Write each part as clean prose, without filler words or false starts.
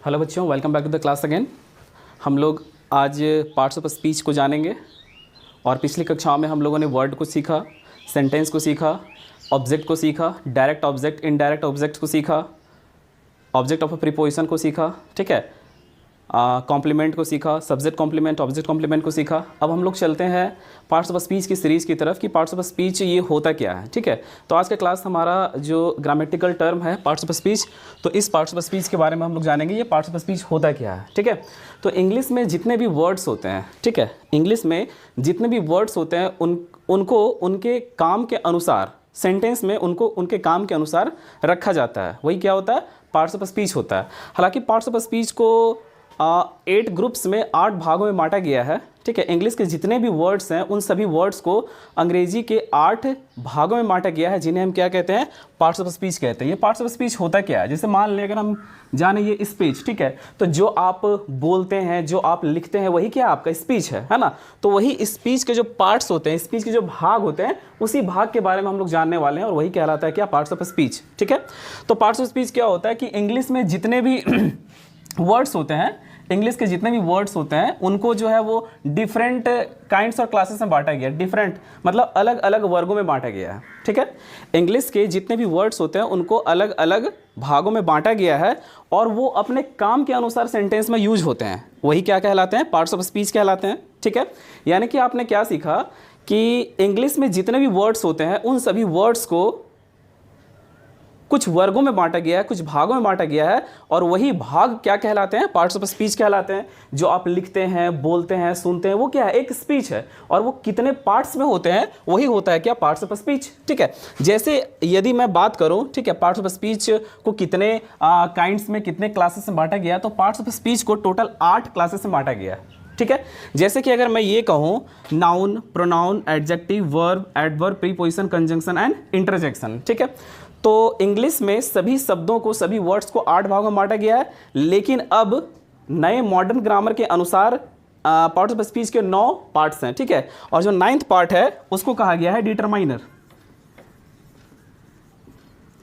Hello बच्चों, welcome back to the class again. हम लोग आज पार्ट्स ऑफ स्पीच को जानेंगे और पिछली कक्षाओं में हम लोगों ने वर्ड को सीखा, सेंटेंस को सीखा, ऑब्जेक्ट को सीखा, डायरेक्ट ऑब्जेक्ट, इनडायरेक्ट ऑब्जेक्ट को सीखा, ऑब्जेक्ट ऑफ अ प्रीपोजिशन को सीखा, ठीक है, कॉम्प्लीमेंट को सीखा, सब्जेक्ट कॉम्प्लीमेंट, ऑब्जेक्ट कॉम्प्लीमेंट को सीखा। अब हम लोग चलते हैं पार्ट्स ऑफ स्पीच की सीरीज़ की तरफ कि पार्ट्स ऑफ स्पीच ये होता क्या है, ठीक है। तो आज का क्लास हमारा जो ग्रामेटिकल टर्म है पार्ट्स ऑफ स्पीच, तो इस पार्ट्स ऑफ स्पीच के बारे में हम लोग जानेंगे ये पार्ट्स ऑफ स्पीच होता क्या है, ठीक है। तो इंग्लिश में जितने भी वर्ड्स होते हैं, ठीक है, इंग्लिश में जितने भी वर्ड्स होते हैं उनको उनके काम के अनुसार सेंटेंस में उनको उनके काम के अनुसार रखा जाता है, वही क्या होता है, पार्ट्स ऑफ स्पीच होता है। हालांकि पार्ट्स ऑफ स्पीच को 8 ग्रुप्स में 8 भागों में बांटा गया है, ठीक है। इंग्लिश के जितने भी वर्ड्स हैं उन सभी वर्ड्स को अंग्रेजी के 8 भागों में बांटा गया है, जिन्हें हम क्या कहते हैं, पार्ट्स ऑफ स्पीच कहते हैं। ये पार्ट्स ऑफ स्पीच होता क्या है, जैसे मान लें अगर हम जाने ये स्पीच, ठीक है, तो जो आप बोलते हैं, जो आप लिखते हैं, वही क्या आपका स्पीच है ना। तो वही स्पीच के जो पार्ट्स होते हैं, स्पीच के जो भाग होते हैं, उसी भाग के बारे में हम लोग जानने वाले हैं और वही कहलाता है क्या, पार्ट्स ऑफ स्पीच, ठीक है। तो पार्ट्स ऑफ स्पीच क्या होता है कि इंग्लिश में जितने भी वर्ड्स होते हैं, इंग्लिश के जितने भी वर्ड्स होते हैं उनको जो है वो डिफरेंट काइंड्स और क्लासेस में बांटा गया है। डिफरेंट मतलब अलग अलग वर्गों में बांटा गया है, ठीक है। इंग्लिश के जितने भी वर्ड्स होते हैं उनको अलग अलग भागों में बांटा गया है और वो अपने काम के अनुसार सेंटेंस में यूज होते हैं, वही क्या कहलाते हैं, पार्ट्स ऑफ स्पीच कहलाते हैं, ठीक है। यानी कि आपने क्या सीखा कि इंग्लिश में जितने भी वर्ड्स होते हैं उन सभी वर्ड्स को कुछ वर्गों में बांटा गया है, कुछ भागों में बांटा गया है और वही भाग क्या कहलाते हैं, पार्ट्स ऑफ स्पीच कहलाते हैं। जो आप लिखते हैं, बोलते हैं, सुनते हैं, वो क्या है, एक स्पीच है और वो कितने पार्ट्स में होते हैं वही होता है क्या, पार्ट्स ऑफ स्पीच, ठीक है। जैसे यदि मैं बात करूं, ठीक है, पार्ट्स ऑफ स्पीच को कितने काइंड्स में, कितने क्लासेस में बांटा गया, तो पार्ट्स ऑफ स्पीच को टोटल 8 क्लासेस में बांटा गया, ठीक है। जैसे कि अगर मैं ये कहूँ noun, pronoun, adjective, verb, adverb, preposition, conjunction and interjection, ठीक है। तो इंग्लिश में सभी शब्दों को, सभी वर्ड्स को 8 भागों में बांटा गया है, लेकिन अब नए मॉडर्न ग्रामर के अनुसार पार्ट्स ऑफ स्पीच के 9 पार्ट्स हैं, ठीक है। और जो 9th पार्ट है उसको कहा गया है डिटरमाइनर।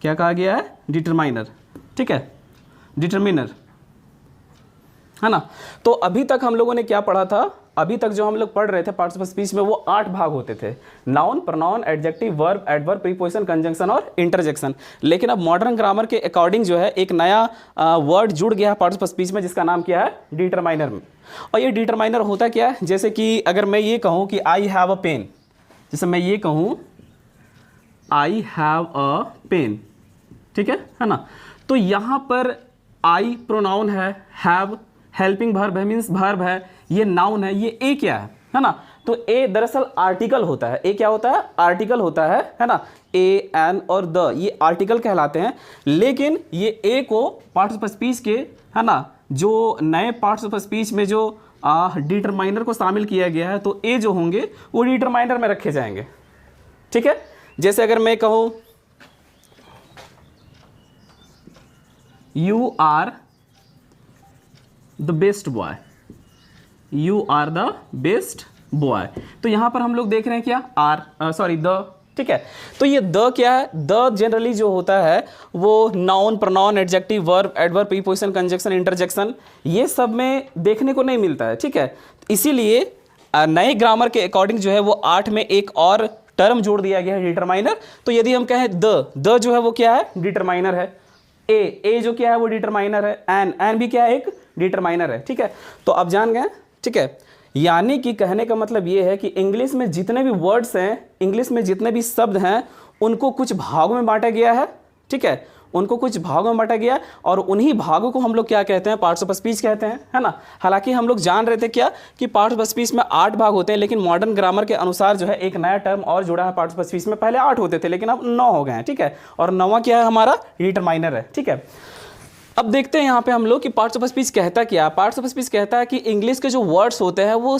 क्या कहा गया है, डिटरमाइनर, ठीक है, डिटरमिनर, है ना। तो अभी तक हम लोगों ने क्या पढ़ा था, अभी तक जो हम लोग पढ़ रहे थे पार्ट्स ऑफ स्पीच में वो 8 भाग होते थे, noun, pronoun, adjective, verb, adverb, preposition, conjunction और इंटरजेक्शन। लेकिन अब मॉडर्न ग्रामर के अकॉर्डिंग जो है एक नया वर्ड जुड़ गया है पार्ट्स ऑफ स्पीच में, जिसका नाम क्या है, डिटरमाइनर में। और ये डिटरमाइनर होता क्या है, जैसे कि अगर मैं ये कहूँ कि आई हैव अ पेन, जैसे मैं ये कहूँ आई हैव अ पेन, ठीक है ना। तो यहाँ पर आई प्रोनाउन है हेल्पिंग वर्ब है, मीन्स वर्ब है, ये नाउन है, ये ए क्या है ना। तो ए दरअसल आर्टिकल होता है, ए क्या होता है, आर्टिकल होता है ना। ए, एन और द ये आर्टिकल कहलाते हैं, लेकिन ये ए को पार्ट्स ऑफ स्पीच के, है ना, जो नए पार्ट्स ऑफ स्पीच में जो डिटरमाइनर को शामिल किया गया है, तो ए जो होंगे वो डिटरमाइनर में रखे जाएंगे, ठीक है। जैसे अगर मैं कहूँ you are the best boy, you are the best boy, तो यहां पर हम लोग देख रहे हैं क्या, द, ठीक है। तो ये द क्या है, द जनरली जो होता है वो noun, pronoun, adjective, verb, adverb, preposition, conjunction, interjection ये सब में देखने को नहीं मिलता है, ठीक है। इसीलिए नए ग्रामर के अकॉर्डिंग जो है वो 8 में एक और टर्म जोड़ दिया गया है, डिटरमाइनर। तो यदि हम कहें द जो है वो क्या है, डिटरमाइनर है। ए जो क्या है वो डिटरमाइनर है। एन भी क्या है, एक डिटरमाइनर है, ठीक है। तो आप जान गए, ठीक है। यानी कि कहने का मतलब ये है कि इंग्लिश में जितने भी वर्ड्स हैं, इंग्लिश में जितने भी शब्द हैं, उनको कुछ भागों में बांटा गया है, ठीक है, उनको कुछ भागों में बांटा गया और उन्हीं भागों को हम लोग क्या कहते हैं, पार्ट्स ऑफ स्पीच कहते हैं, है ना। हालांकि हम लोग जान रहे थे क्या कि पार्ट्स ऑफ स्पीच में 8 भाग होते हैं, लेकिन मॉडर्न ग्रामर के अनुसार जो है एक नया टर्म और जुड़ा है पार्ट्स ऑफ स्पीच में। पहले 8 होते थे लेकिन अब 9 हो गए हैं, ठीक है। और 9वां क्या है हमारा, डिटरमाइनर है, ठीक है। अब देखते हैं यहाँ पे हम लोग कि पार्ट्स ऑफ स्पीच कहता क्या। पार्ट्स ऑफ स्पीच कहता है कि इंग्लिश के जो वर्ड्स होते हैं वो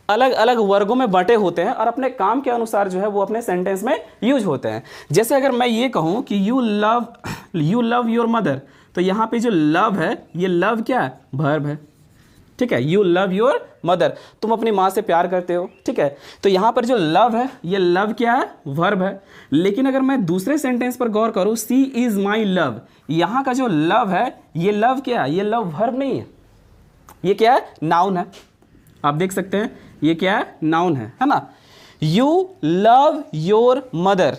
अलग अलग वर्गों में बंटे होते हैं और अपने काम के अनुसार जो है वो अपने सेंटेंस में यूज होते हैं। जैसे अगर मैं ये कहूँ कि यू लव योर मदर, तो यहाँ पे जो लव है, ये लव क्या है, वर्ब है, ठीक है, यू लव योर मदर, तुम अपनी माँ से प्यार करते हो। ठीक है, तो यहाँ पर जो लव है, ये लव क्या है, वर्ब है। लेकिन अगर मैं दूसरे सेंटेंस पर गौर करूँ, सी इज़ माई लव, यहाँ का जो लव है, ये लव क्या है, ये लव वर्ब नहीं है, ये क्या है, नाउन है। आप देख सकते हैं ये क्या है, नाउन है ना। यू लव योर मदर,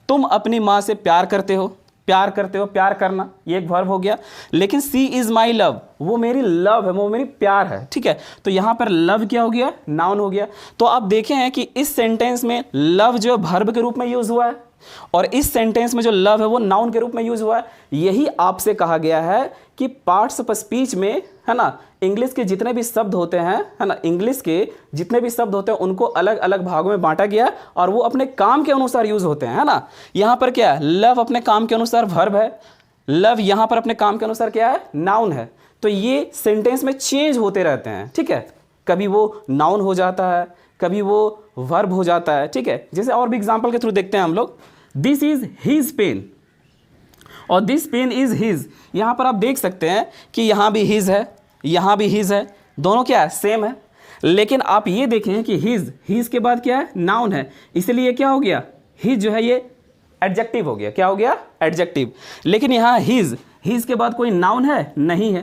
तुम अपनी माँ से प्यार करते हो, प्यार करते हो, प्यार करना, ये एक वर्ब हो गया। लेकिन सी इज़ माई लव, वो मेरी लव है, वो मेरी प्यार है। ठीक है, तो यहाँ पर लव क्या हो गया, नाउन हो गया। तो आप देखें हैं कि इस सेंटेंस में लव जो है वर्ब के रूप में यूज़ हुआ है और इस सेंटेंस में जो लव है वो नाउन के रूप में यूज़ हुआ है। यही आपसे कहा गया है कि पार्ट्स ऑफ स्पीच में, है ना, इंग्लिश के जितने भी शब्द होते हैं, है ना, इंग्लिश के जितने भी शब्द होते हैं उनको अलग अलग भागों में बांटा गया और वो अपने काम के अनुसार यूज़ होते हैं, है ना। यहाँ पर क्या है, लव अपने काम के अनुसार वर्ब है, लव यहाँ पर अपने काम के अनुसार क्या है, नाउन है। तो ये सेंटेंस में चेंज होते रहते हैं। ठीक है, कभी वो नाउन हो जाता है, कभी वो वर्ब हो जाता है। ठीक है, जैसे और भी एग्जांपल के थ्रू देखते हैं हम लोग। दिस इज हिज पेन और दिस पेन इज हिज, यहाँ पर आप देख सकते हैं कि यहाँ भी हिज है, यहाँ भी हिज है, दोनों क्या है, सेम है। लेकिन आप ये देखें कि हिज के बाद क्या है, नाउन है, इसलिए क्या हो गया, हिज जो है ये एडजेक्टिव हो गया। क्या हो गया, एडजेक्टिव। लेकिन यहाँ हिज के बाद कोई नाउन है, नहीं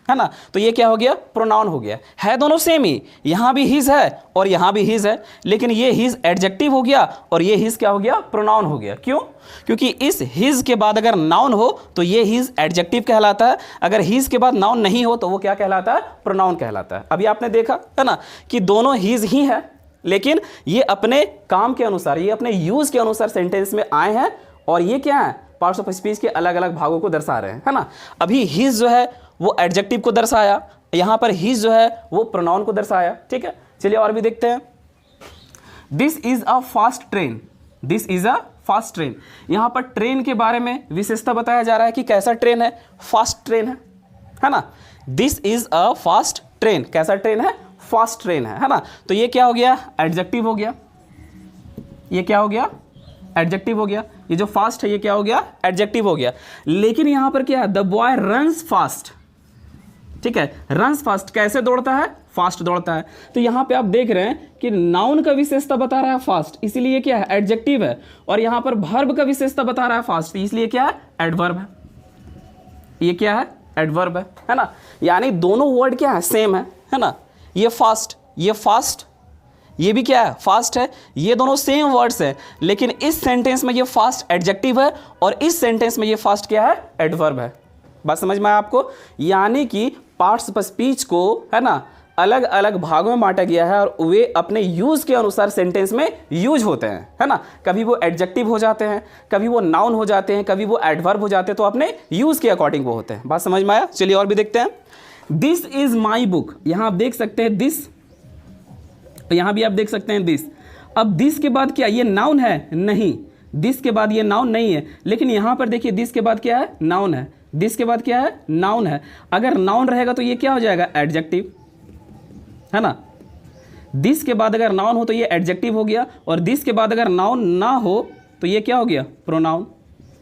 है ना, तो ये क्या हो गया, प्रोनाउन हो गया। है दोनों सेम ही, यहाँ भी हिज है और यहाँ भी हिज है, लेकिन ये हिज एडजेक्टिव हो गया और ये हिज क्या हो गया, प्रोनाउन हो गया। क्यों, क्योंकि इस हिज के बाद अगर नाउन हो तो ये हिज एडजेक्टिव कहलाता है, अगर हिज के बाद नाउन नहीं हो तो वो क्या कहलाता है, प्रोनाउन कहलाता है। अभी आपने देखा है ना कि दोनों हिज ही है, लेकिन ये अपने काम के अनुसार, ये अपने यूज के अनुसार सेंटेंस में आए हैं और ये क्या है, पार्ट्स ऑफ स्पीच के अलग अलग भागों को दर्शा रहे हैं, है ना। अभी हिज जो है वो एडजेक्टिव को दर्शाया, यहाँ पर हिज जो है वो प्रोनाउन को दर्शाया। ठीक है, चलिए और भी देखते हैं। This is a fast train, this is a fast train, यहाँ पर ट्रेन के बारे में विशेषता बताया जा रहा है कि कैसा ट्रेन है, फास्ट ट्रेन है ना। This is a fast train, कैसा ट्रेन है, फास्ट ट्रेन है ना। तो ये क्या हो गया, एडजेक्टिव हो गया, ये क्या हो गया, एडजेक्टिव हो गया। ये जो फास्ट है ये क्या हो गया, एडजेक्टिव हो गया। लेकिन यहां पर क्या है, द बॉय रन्स फास्ट। ठीक है, रन्स फास्ट, कैसे दौड़ता है, फास्ट दौड़ता है। तो यहां पे आप देख रहे हैं कि नाउन का विशेषता बता रहा है फास्ट, इसलिए क्या है, एडजेक्टिव है। और यहां पर वर्ब का विशेषता बता रहा है फास्ट, इसलिए क्या है, एडवर्ब है। ये क्या है, एडवर्ब है ना। यानी दोनों वर्ड क्या है, सेम है ना। ये फास्ट, ये फास्ट, ये भी क्या है, फास्ट है, ये दोनों सेम वर्ड्स हैं, लेकिन इस सेंटेंस में ये फास्ट एडजेक्टिव है और इस सेंटेंस में ये फास्ट क्या है, एडवर्ब है। बात समझ में आया आपको। यानी कि पार्ट्स ऑफ स्पीच को, है ना, अलग अलग भागों में बांटा गया है और वे अपने यूज के अनुसार सेंटेंस में यूज होते हैं, है ना। कभी वो एडजेक्टिव हो जाते हैं, कभी वो नाउन हो जाते हैं, कभी वो एडवर्ब हो जाते हैं, तो अपने यूज के अकॉर्डिंग वो होते हैं। बात समझ में आया। चलिए और भी देखते हैं। दिस इज माई बुक, यहां आप देख सकते हैं दिस, यहां भी आप देख सकते हैं दिस। अब दिस के बाद क्या, ये नाउन है, नहीं, दिस के बाद ये नाउन नहीं है। लेकिन यहां पर देखिए दिस के बाद क्या है, नाउन है, दिस के बाद क्या है, नाउन है। अगर नाउन रहेगा तो ये क्या हो जाएगा, एडजेक्टिव, है ना। दिस के बाद अगर नाउन हो तो ये एडजेक्टिव हो गया और दिस के बाद अगर नाउन ना हो तो ये क्या हो गया, प्रोनाउन,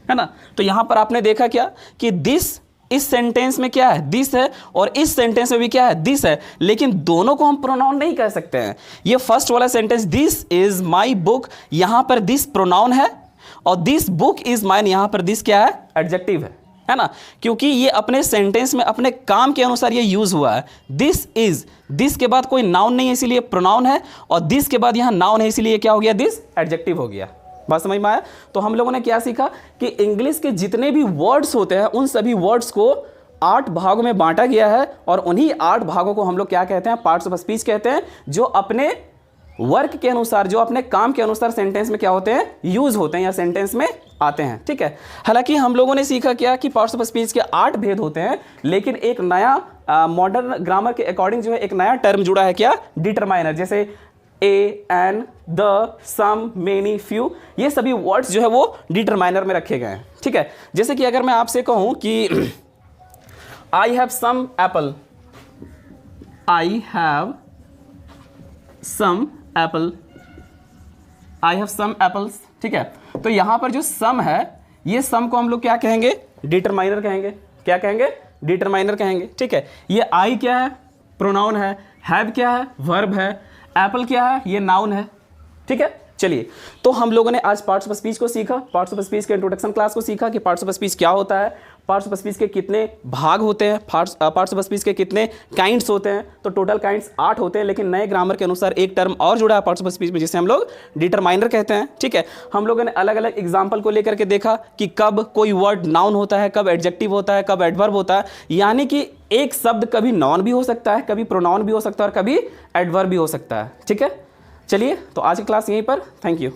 है ना। तो यहां पर आपने देखा क्या कि दिस इस सेंटेंस में क्या है, दिस है, और इस सेंटेंस में भी क्या है, दिस है, लेकिन दोनों को हम प्रोनाउन नहीं कह सकते हैं। ये फर्स्ट वाला sentence this is my book, यहां पर दिस प्रोनाउन है और दिस बुक इज माइन, यहां पर दिस क्या है, एडजेक्टिव है ना। क्योंकि ये अपने सेंटेंस में अपने काम के अनुसार ये यूज हुआ है। दिस इज, दिस के बाद कोई नाउन नहीं है इसीलिए प्रोनाउन है, और दिस के बाद यहां नाउन है इसीलिए क्या हो गया, दिस एडजेक्टिव हो गया। बात समझ में आया। तो हम लोगों ने क्या सीखा कि इंग्लिश के जितने भी वर्ड्स होते हैं उन सभी वर्ड्स को 8 भागों में बांटा गया है और उन्हीं 8 भागों को हम लोग क्या कहते हैं, पार्ट्स ऑफ स्पीच कहते हैं, जो अपने वर्क के अनुसार, जो अपने काम के अनुसार सेंटेंस में क्या होते हैं, यूज होते हैं या सेंटेंस में आते हैं। ठीक है, हालांकि हम लोगों ने सीखा क्या कि पार्ट्स ऑफ स्पीच के 8 भेद होते हैं, लेकिन एक नया मॉडर्न ग्रामर के अकॉर्डिंग जो है एक नया टर्म जुड़ा है, क्या, डिटरमाइनर। जैसे a, an, the, some, many, few, ये सभी वर्ड्स जो है वो डिटरमाइनर में रखे गए हैं। ठीक है, जैसे कि अगर मैं आपसे कहूं कि I have some apple, I have some apple, I have some apples. ठीक है, तो यहां पर जो सम है, ये सम को हम लोग क्या कहेंगे, डिटरमाइनर कहेंगे। क्या कहेंगे, डिटरमाइनर कहेंगे। ठीक है, ये आई क्या है, प्रोनाउन है, हैव क्या है, वर्ब है, एप्पल क्या है, ये नाउन है। ठीक है, चलिए, तो हम लोगों ने आज पार्ट्स ऑफ स्पीच को सीखा, पार्ट्स ऑफ स्पीच के इंट्रोडक्शन क्लास को सीखा कि पार्ट्स ऑफ स्पीच क्या होता है, पार्ट्स ऑफ स्पीच के कितने भाग होते हैं, पार्ट्स ऑफ स्पीच के कितने काइंड्स होते हैं। तो टोटल काइंड्स 8 होते हैं, लेकिन नए ग्रामर के अनुसार एक टर्म और जुड़ा है पार्ट्स ऑफ स्पीच में, जिसे हम लोग डिटरमाइनर कहते हैं। ठीक है, हम लोगों ने अलग अलग एग्जाम्पल को लेकर के देखा कि कब कोई वर्ड नाउन होता है, कब एडजेक्टिव होता है, कब एडवर्ब होता है, यानी कि एक शब्द कभी नाउन भी हो सकता है, कभी प्रोनाउन भी हो सकता है और कभी एडवर्ब भी हो सकता है। ठीक है, चलिए, तो आज की क्लास यहीं पर, थैंक यू।